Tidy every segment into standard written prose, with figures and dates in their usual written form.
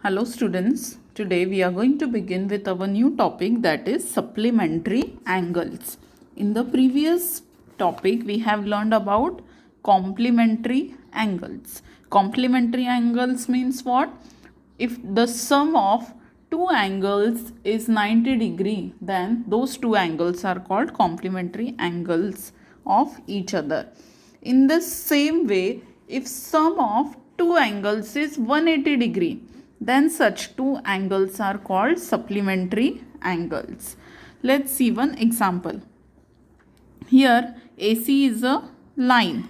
Hello students, today we are going to begin with our new topic, that is supplementary angles. In the previous topic we have learned about complementary angles. Complementary angles means what? If the sum of two angles is 90 degree, then those two angles are called complementary angles of each other. In the same way, if sum of two angles is 180 degree, then such two angles are called supplementary angles. Let's see one example. Here AC is a line,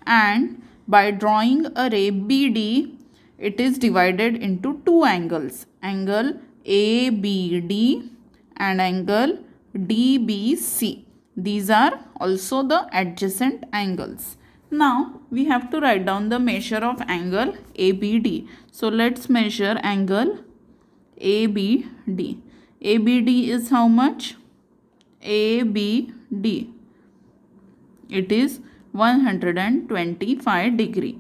and by drawing a ray BD, it is divided into two angles, angle ABD and angle DBC. These are also the adjacent angles. Now we have to write down the measure of angle ABD. So let's measure angle ABD. ABD is how much? ABD. It is 125 degree.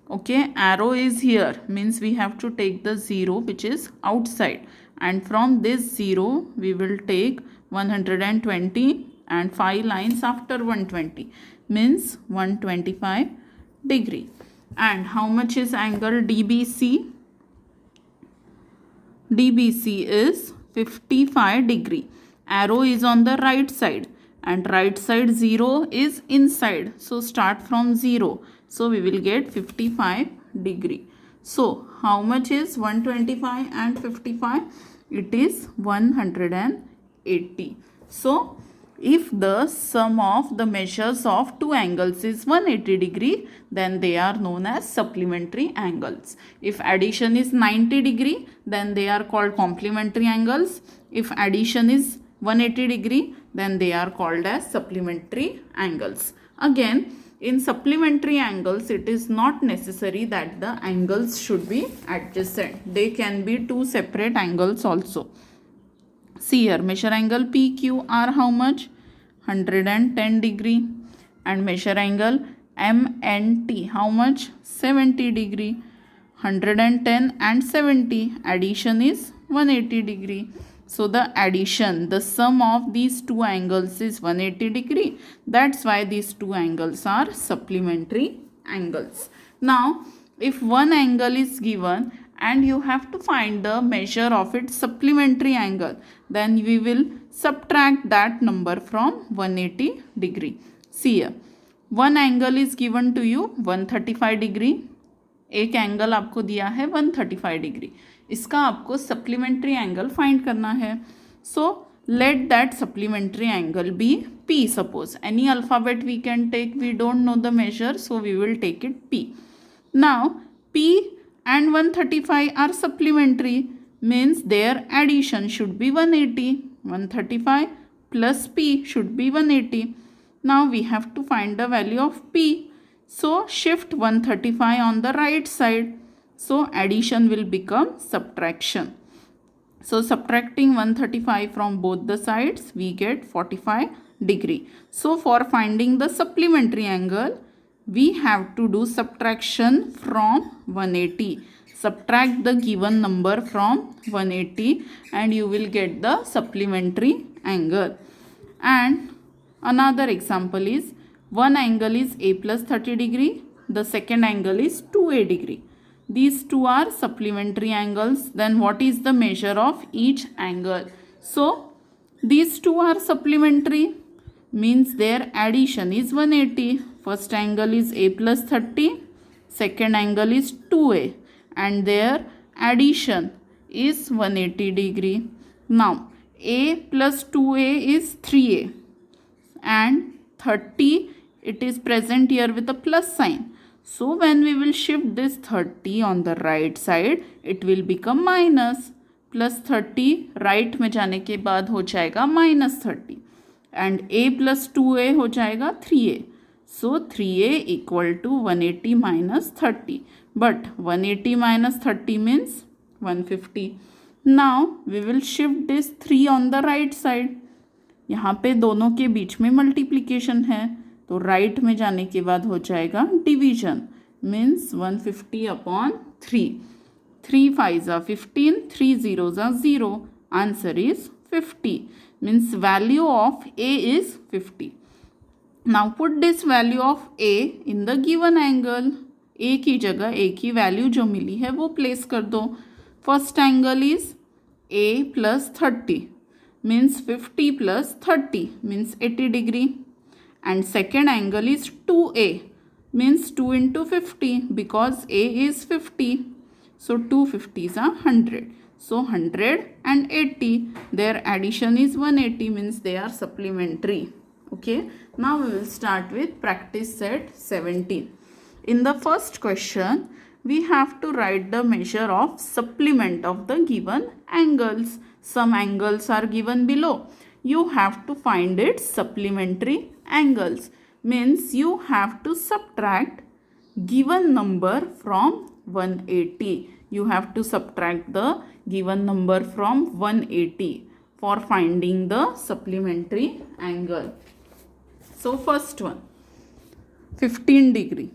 Okay, arrow is here, means we have to take the 0 which is outside, and from this 0 we will take 120 and 5 lines after 120, means 125 degree. And how much is angle DBC? DBC is 55 degree. Arrow is on the right side and right side 0 is inside. So start from 0. So we will get 55 degree. So how much is 125 and 55? It is 180. So if the sum of the measures of two angles is 180 degree, then they are known as supplementary angles. If addition is 90 degree, then they are called complementary angles. If addition is 180 degree, then they are called as supplementary angles. Again, in supplementary angles, it is not necessary that the angles should be adjacent. They can be two separate angles also. See here, measure angle PQR how much? 110 degree. And measure angle MNT how much? 70 degree. 110 and 70, addition is 180 degree. So the addition, the sum of these two angles is 180 degree. That's why these two angles are supplementary angles. Now, if one angle is given and you have to find the measure of its supplementary angle, then we will subtract that number from 180 degree. See here, one angle is given to you 135 degree. एक angle आपको दिया है 135 degree. इसका आपको supplementary angle find करना है. So let that supplementary angle be P. Suppose any alphabet we can take. We don't know the measure, so we will take it P. Now P and 135 are supplementary, means their addition should be 180. 135 plus P should be 180. Now we have to find the value of P. So shift 135 on the right side. So addition will become subtraction. So subtracting 135 from both the sides, we get 45 degree. So for finding the supplementary angle, we have to do subtraction from 180. Subtract the given number from 180 and you will get the supplementary angle. And another example is, one angle is A plus 30 degree, the second angle is 2A degree. These two are supplementary angles. Then what is the measure of each angle? So these two are supplementary, means their addition is 180. First angle is A plus 30, second angle is 2A, and their addition is 180 degree. Now A plus 2A is 3A and 30, it is present here with a plus sign. So when we will shift this 30 on the right side, it will become minus. Plus 30 right में जाने के बाद हो जाएगा minus 30 and A plus 2A हो जाएगा 3A. So 3A equal to 180 minus 30. But 180 minus 30 means 150. Now we will shift this 3 on the right side. यहाँ पे दोनों के बीच में मल्टीप्लिकेशन है, तो राइट में जाने के बाद हो जाएगा division, means 150 upon 3. 3 5s are 15, 3 zeros are 0. Answer is 50. Means value of A is 50. Now put this value of A in the given angle. A की जगह A की वैल्यू जो मिली है वो प्लेस कर दो. First angle is A plus 30 means 50 plus 30 means 80 degree. And second angle is 2A means 2 into 50 because A is 50. So 2 50s are 100. So 100 and 80, their addition is 180 means they are supplementary. Okay. Now we will start with practice set 17. In the first question, we have to write the measure of supplement of the given angles. Some angles are given below. You have to find its supplementary angles. Means you have to subtract given number from 180. You have to subtract the given number from 180 for finding the supplementary angle. So first one, 15 degree.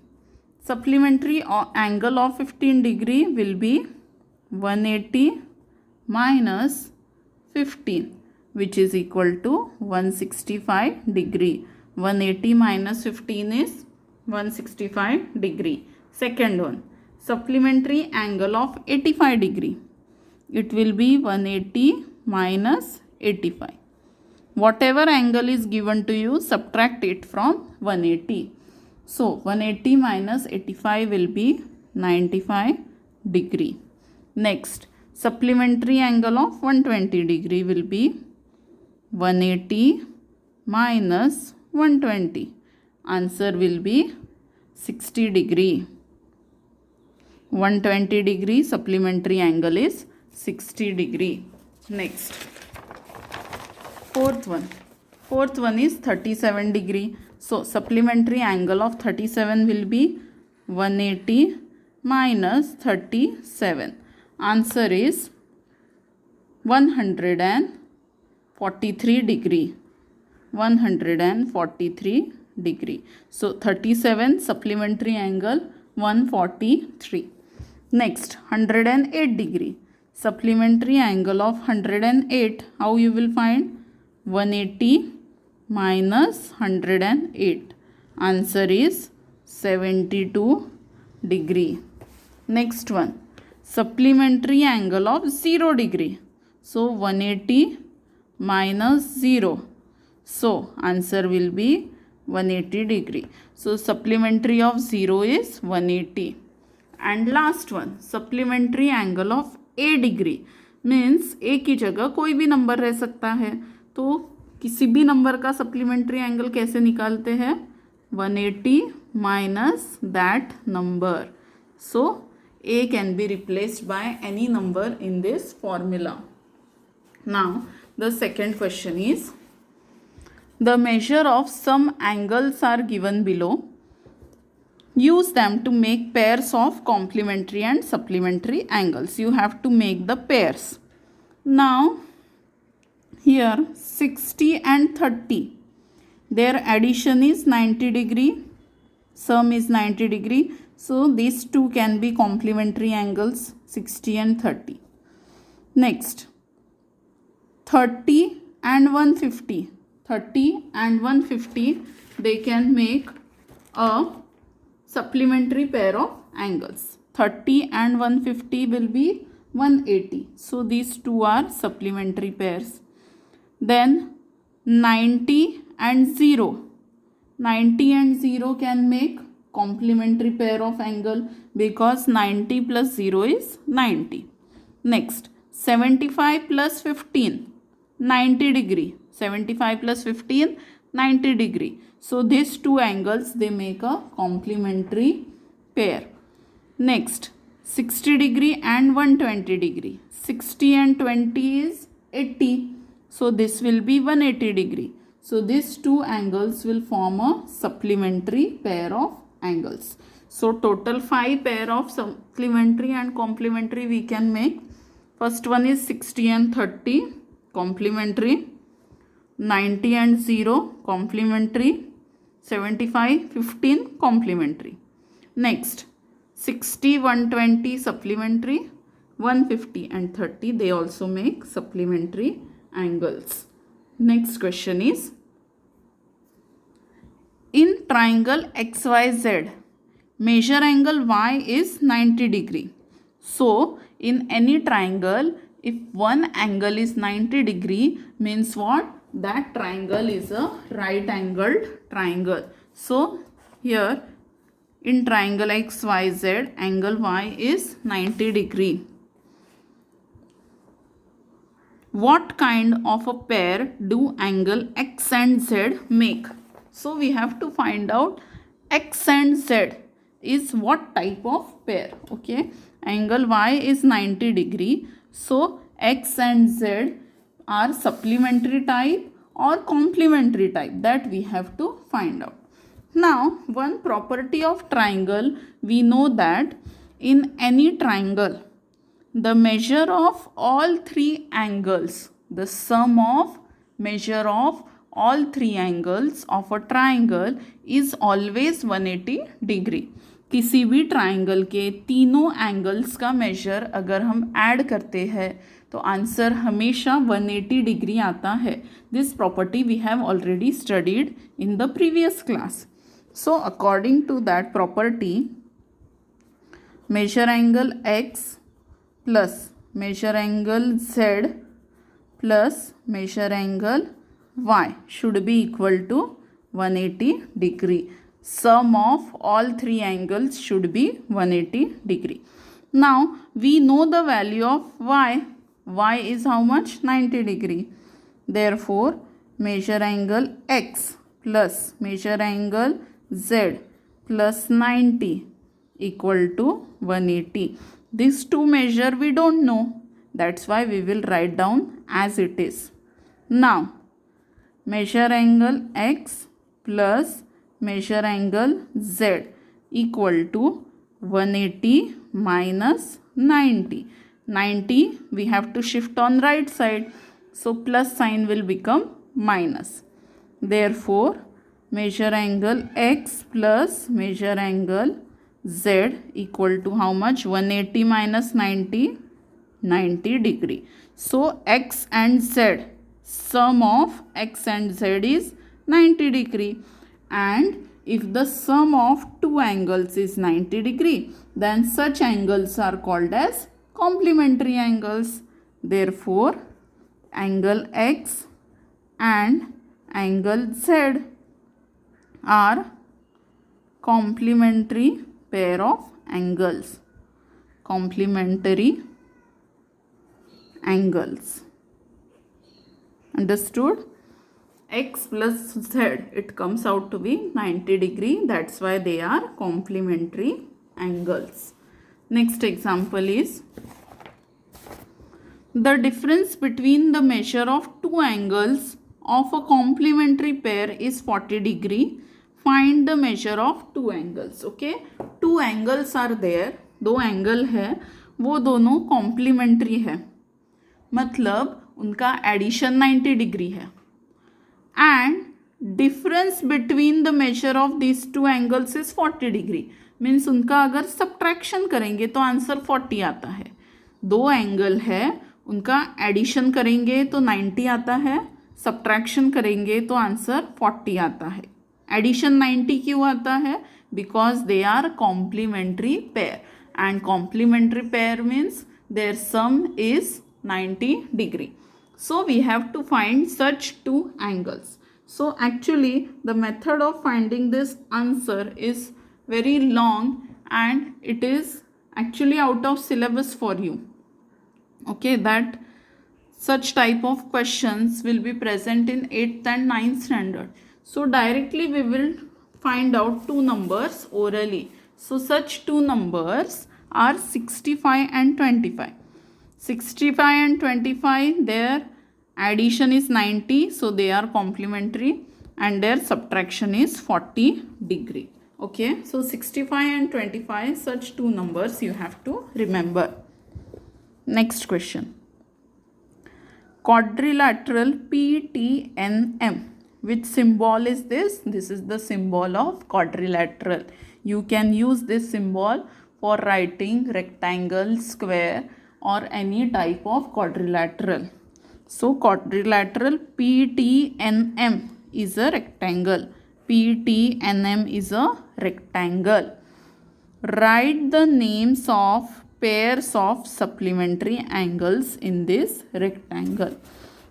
Supplementary angle of 15 degree will be 180 minus 15, which is equal to 165 degree. 180 minus 15 is 165 degree. Second one, supplementary angle of 85 degree. It will be 180 minus 85. Whatever angle is given to you, subtract it from 180. So 180 minus 85 will be 95 degree. Next, supplementary angle of 120 degree will be 180 minus 120. Answer will be 60 degree. 120 degree supplementary angle is 60 degree. Next, fourth one is 37 degree. So supplementary angle of 37 will be 180 minus 37. Answer is 143 degree. 143 degree. So 37 supplementary angle 143. Next, 108 degree. Supplementary angle of 108. How you will find? 180 minus 108. Answer is 72 degree. Next one, supplementary angle of 0 degree. So 180 minus 0. So answer will be 180 degree. So supplementary of 0 is 180. And last one, supplementary angle of A degree. Means A की जगह कोई भी number रह सकता है. तो किसी भी नंबर का सप्लीमेंट्री एंगल कैसे निकालते हैं? 180 minus that number. So A can be replaced by any number in this formula. Now the second question is, the measure of some angles are given below. Use them to make pairs of complementary and supplementary angles. You have to make the pairs. Now here 60 and 30, their addition is 90 degree, sum is 90 degree. So these two can be complementary angles, 60 and 30. Next, 30 and 150. 30 and 150, they can make a supplementary pair of angles. 30 and 150 will be 180. So these two are supplementary pairs. Then 90 and 0. 90 and 0 can make complementary pair of angle because 90 plus 0 is 90. Next, 75 plus 15, 90 degree. 75 plus 15, 90 degree. So these two angles, they make a complementary pair. Next, 60 degree and 120 degree. 60 and 20 is 80. So this will be 180 degree. So these two angles will form a supplementary pair of angles. So total 5 pair of supplementary and complementary we can make. First one is 60 and 30 complementary, 90 and 0 complementary, 75 15 complementary. Next, 60 120 supplementary, 150 and 30, they also make supplementary angles. Next question is, in triangle XYZ, measure angle Y is 90 degree. So, in any triangle, if one angle is 90 degree, means what? That triangle is a right angled triangle. So, here in triangle XYZ, angle Y is 90 degree. What kind of a pair do angle X and Z make? So we have to find out X and Z is what type of pair. Okay, angle Y is 90 degree. So X and Z are supplementary type or complementary type, that we have to find out. Now, one property of triangle, we know that in any triangle, the measure of all three angles, the sum of measure of all three angles of a triangle is always 180 degree. किसी भी triangle के तीनों angles का major अगर हम add करते हैं तो आंसर हमेशा 180 डिग्री आता है. This property we have already studied in the previous class. So according to that property, measure angle X plus measure angle Z plus measure angle Y should be equal to 180 degree. Sum of all three angles should be 180 degree. Now we know the value of Y. Y is how much? 90 degree. Therefore, measure angle X plus measure angle Z plus 90 equal to 180. These two measure we don't know. That's why we will write down as it is. Now, measure angle X plus measure angle Z equal to 180 minus 90. 90 we have to shift on right side. So, plus sign will become minus. Therefore, measure angle X plus measure angle Z equal to how much? 180 minus 90, 90 degree. So X and Z, sum of X and Z is 90 degree. And if the sum of two angles is 90 degree, then such angles are called as complementary angles. Therefore, angle X and angle Z are complementary pair of angles. Complementary angles. Understood? X plus Z, it comes out to be 90 degree. That's why they are complementary angles. Next example is, the difference between the measure of two angles of a complementary pair is 40 degree. Find the measure of two angles. Okay, two angles are there. दो angle है, वो दोनों complementary है, मतलब उनका addition 90 degree है. And difference between the measure of this two angles is 40 degree. Means उनका अगर सब्ट्रैक्शन करेंगे तो आंसर 40 आता है. दो एंगल है, उनका एडिशन करेंगे तो 90 आता है, सब्ट्रैक्शन करेंगे तो आंसर 40 आता है. एडिशन 90 क्यों आता है? Because they are complementary pair, and complementary pair means their sum is 90 degree. So we have to find such two angles. So actually the method of finding this answer is very long and it is actually out of syllabus for you. Okay, that such type of questions will be present in 8th and 9th standard. So directly we will find out two numbers orally. So such two numbers are 65 and 25. 65 and 25, their addition is 90, so they are complementary, and their subtraction is 40 degree. Okay, so 65 and 25, such two numbers you have to remember. Next question. Quadrilateral PTNM. Which symbol is this? This is the symbol of quadrilateral. You can use this symbol for writing rectangle, square, or any type of quadrilateral. So quadrilateral PTNM is a rectangle. PTNM is a rectangle. Write the names of pairs of supplementary angles in this rectangle.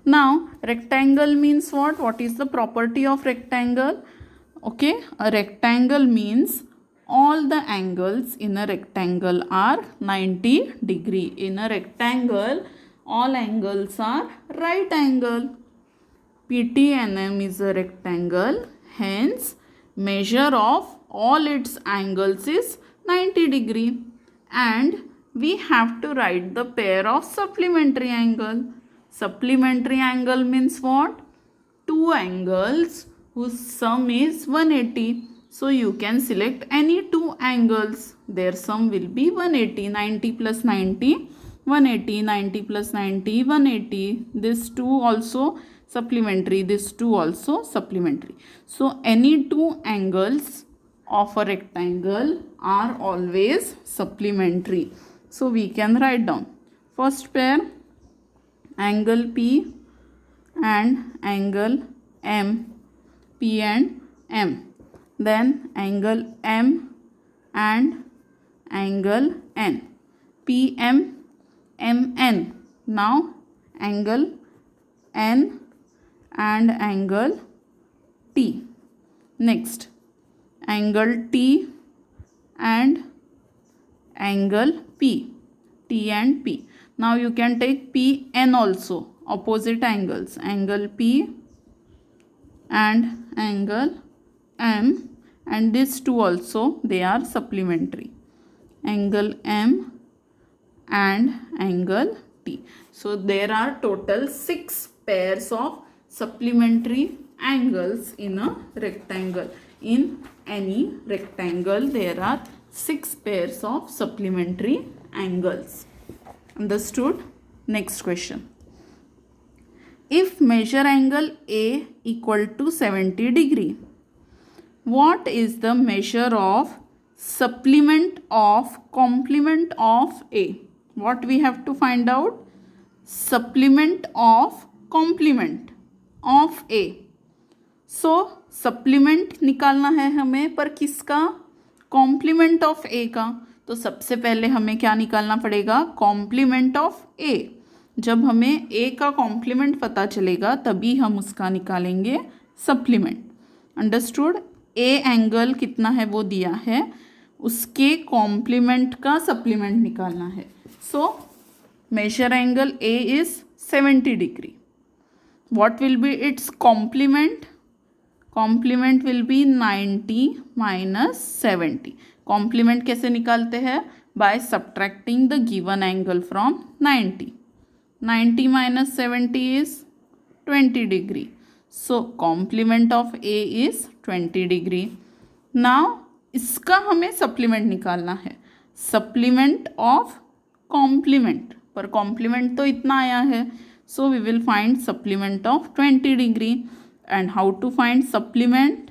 Now, rectangle means what? What is the property of rectangle? Okay, a rectangle means all the angles in a rectangle are 90 degree. In a rectangle, all angles are right angle. PTNM is a rectangle, hence measure of all its angles is 90 degree, and we have to write the pair of supplementary angle. Supplementary angle means what? Two angles whose sum is 180. So you can select any two angles. Their sum will be 180. 90 plus 90, 180. 90 plus 90, 180. This two also supplementary. This two also supplementary. So any two angles of a rectangle are always supplementary. So we can write down first pair angle P and angle M, P and M. Then angle M and angle N, PM, MN. Now angle N and angle T. Next angle T and angle P, T and P. Now you can take PN also, opposite angles, angle P and angle M, and these two also, they are supplementary, angle M and angle T. So there are total 6 pairs of supplementary angles in a rectangle. In any rectangle there are 6 pairs of supplementary angles. Understood? Next question. If measure angle A equal to 70 degree, what is the measure of supplement of complement of A? What we have to find out? Supplement of complement of A. So supplement निकालना है हमें, पर किसका? Complement of ए का. तो सबसे पहले हमें क्या निकालना पड़ेगा? कॉम्प्लीमेंट ऑफ ए. जब हमें ए का कॉम्प्लीमेंट पता चलेगा तभी हम उसका निकालेंगे सप्लीमेंट. अंडरस्टूड? ए एंगल कितना है वो दिया है, उसके कॉम्प्लीमेंट का सप्लीमेंट निकालना है. So measure angle A is 70 degree. What will be its complement? Complement will be 90 minus 70. Complement कैसे निकालते हैं? By subtracting the given angle from 90. 90 minus 70 is 20 degree. So complement of A is 20 degree. Now इसका हमें supplement निकालना है. Supplement of complement, पर complement तो इतना आया है. So we will find supplement of 20 degree. And how to find supplement?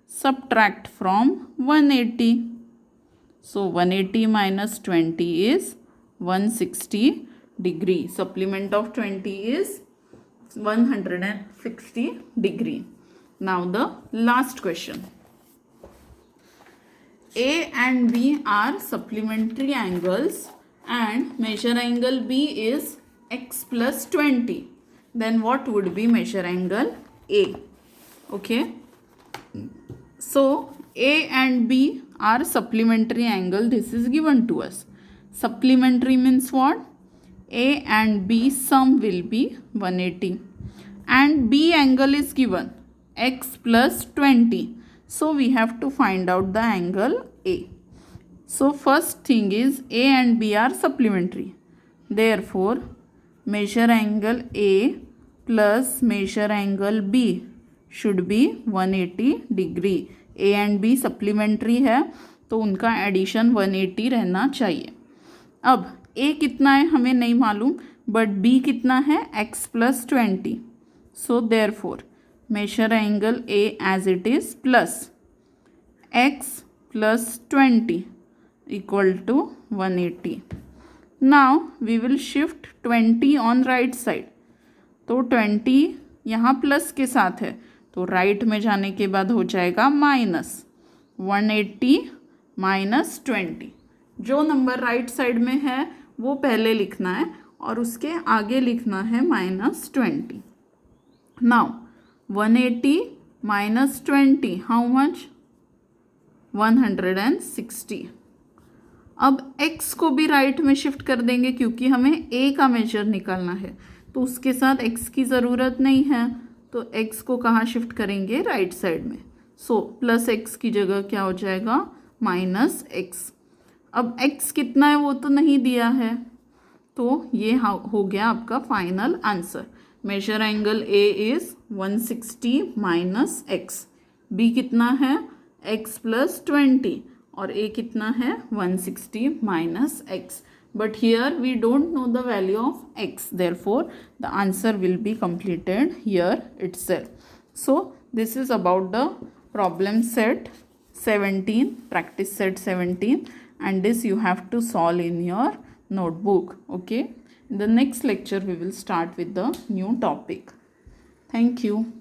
Subtract from 180. So 180 minus 20 is 160 degree. Supplement of 20 is 160 degree. Now the last question. A and B are supplementary angles and measure angle B is x plus 20. Then what would be measure angle A? Okay. So A and B are supplementary angle. This is given to us. Supplementary means what? A and B sum will be 180 and B angle is given x plus 20. So we have to find out the angle A. So first thing is A and B are supplementary. Therefore measure angle A plus measure angle B should be 180 degree. A and B supplementary है तो उनका addition 180 रहना चाहिए. अब A कितना है हमें नहीं मालूम, बट B कितना है? x plus 20. So therefore measure angle A as it is plus x plus 20 equal to 180. Now we will shift 20 on right side. तो 20 यहाँ प्लस के साथ है, तो राइट में जाने के बाद हो जाएगा माइनस. 180 माइनस 20. जो नंबर राइट साइड में है वो पहले लिखना है और उसके आगे लिखना है minus 20. Now 180 minus 20 how much? 160. अब x को भी राइट में शिफ्ट कर देंगे क्योंकि हमें a का मेजर निकालना है, तो उसके साथ x की ज़रूरत नहीं है, तो x को कहाँ शिफ्ट करेंगे? राइट साइड में. सो प्लस x की जगह क्या हो जाएगा? Minus x. अब x कितना है वो तो नहीं दिया है, तो ये हो गया आपका final answer. Measure angle A is 160 minus x. B कितना है? x प्लस 20 और a कितना है? 160 minus x. But here we don't know the value of x. Therefore, the answer will be completed here itself. So, this is about the problem set 17, practice set 17, and this you have to solve in your notebook. Okay. In the next lecture, we will start with the new topic. Thank you.